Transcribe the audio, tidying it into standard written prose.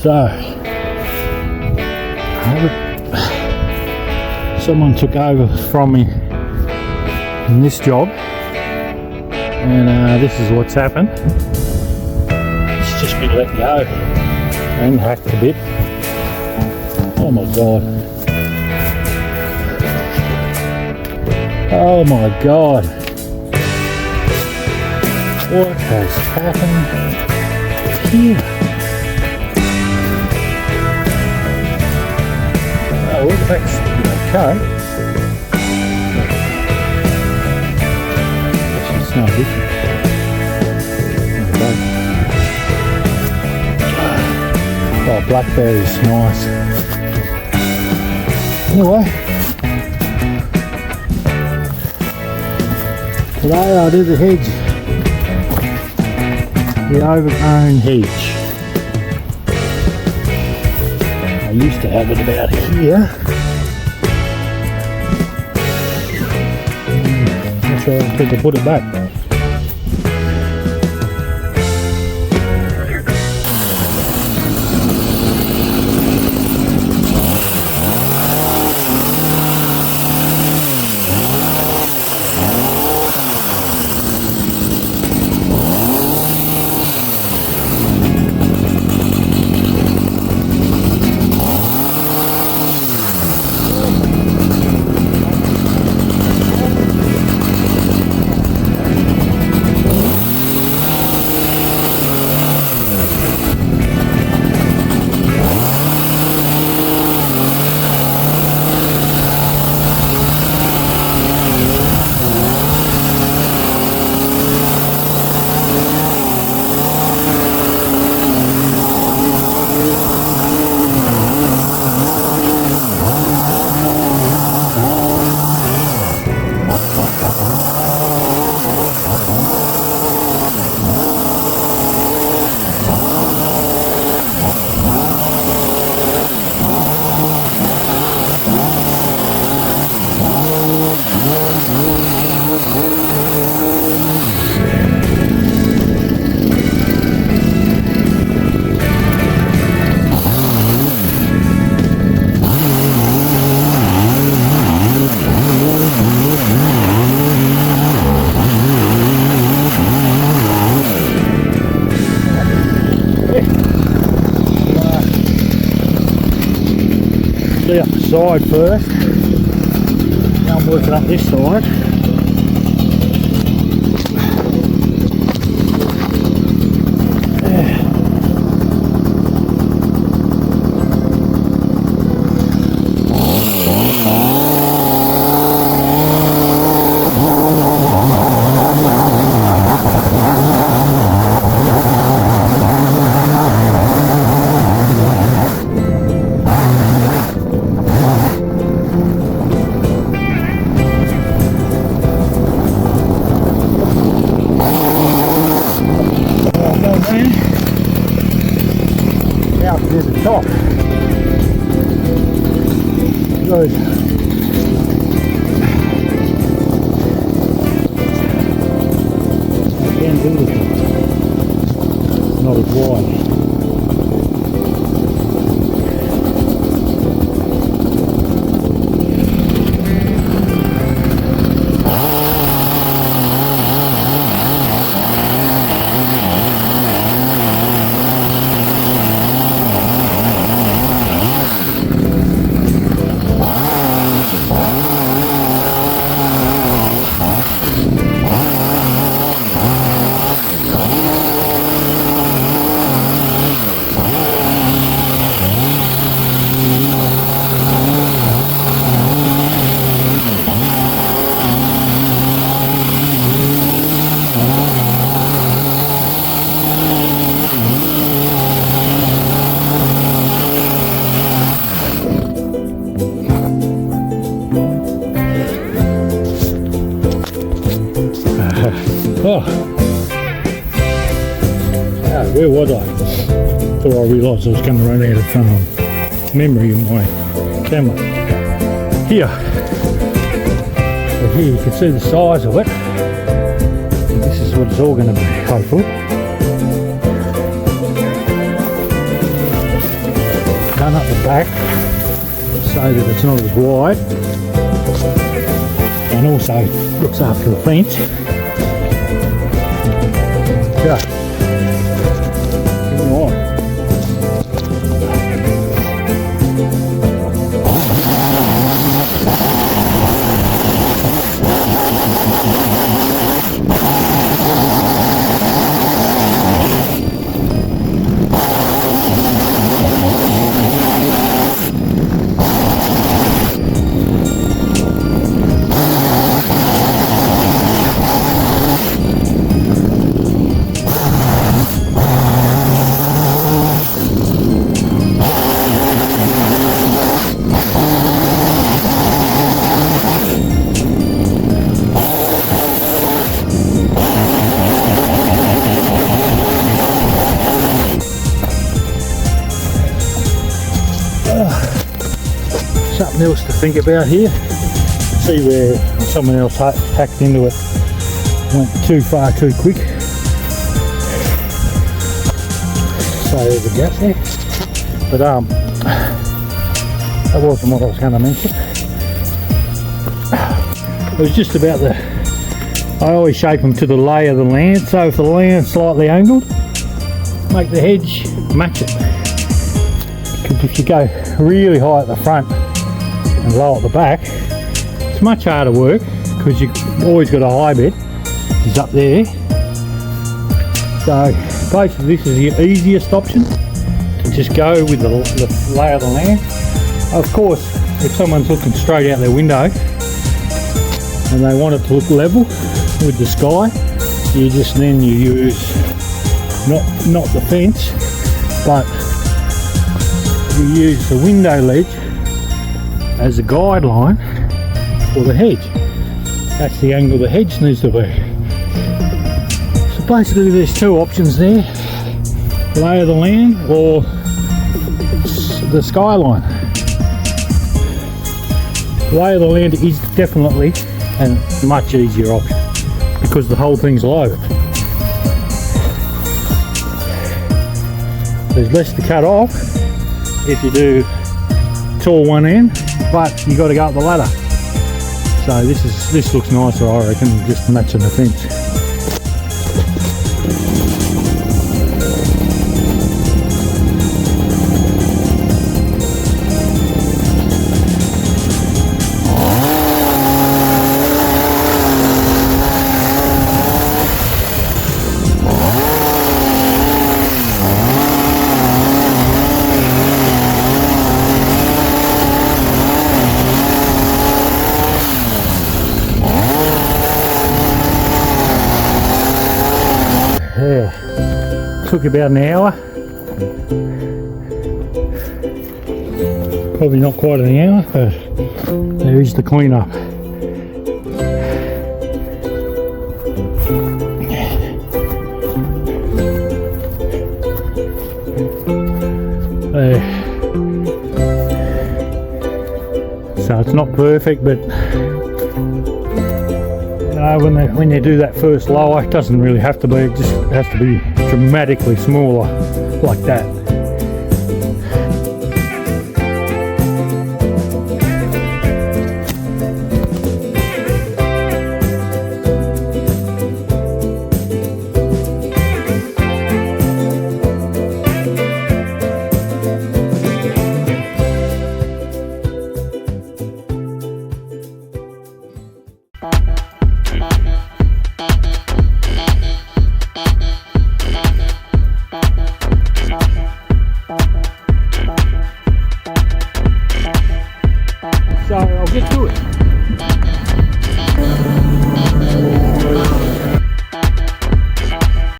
So, someone took over from me in this job, and this is what's happened. It's just been let go and hacked a bit. Oh my god. Oh my god. What has happened here? Oh, well, that's okay. It's no different. Oh, blackberry's nice. Anyway, today I did the hedge, the overgrown hedge. I used to have it about here. So I had to put it back. Up the side first, now I'm working up this side. Out near the top. Good. I can do this one. Not as wide. Oh, yeah, where was I? Before I realised I was going to run out of memory in my camera. Here. So here you can see the size of it. And this is what it's all going to be, hopefully. done up the back so that it's not as wide, and also looks after the fence. Yeah. Moving on. Something else to think about here. See where someone else hacked into it, went too far too quick. So there's a gap there. But that wasn't what I was going to mention. It was just about I always shape them to the lay of the land. So if the land's slightly angled, make the hedge match it. Because if you go really high at the front and low at the back, it's much harder work because you've always got a high bed, which is up there. So basically this is the easiest option, to just go with the lay of the land. Of course, if someone's looking straight out their window and they want it to look level with the sky, you use not the fence, but you use the window ledge as a guideline for the hedge. That's the angle the hedge needs to be. So basically there's two options there, lay of the land or the skyline. Lay of the land is definitely a much easier option because the whole thing's low. There's less to cut off if you do tall one end, but you got to go up the ladder. So this looks nicer, I reckon, just matching the fence. Yeah, took about an hour, probably not quite an hour, but there is the cleanup. So it's not perfect, but when they do that first lower, it doesn't really have to be, it just has to be dramatically smaller like that. So I'll get to it.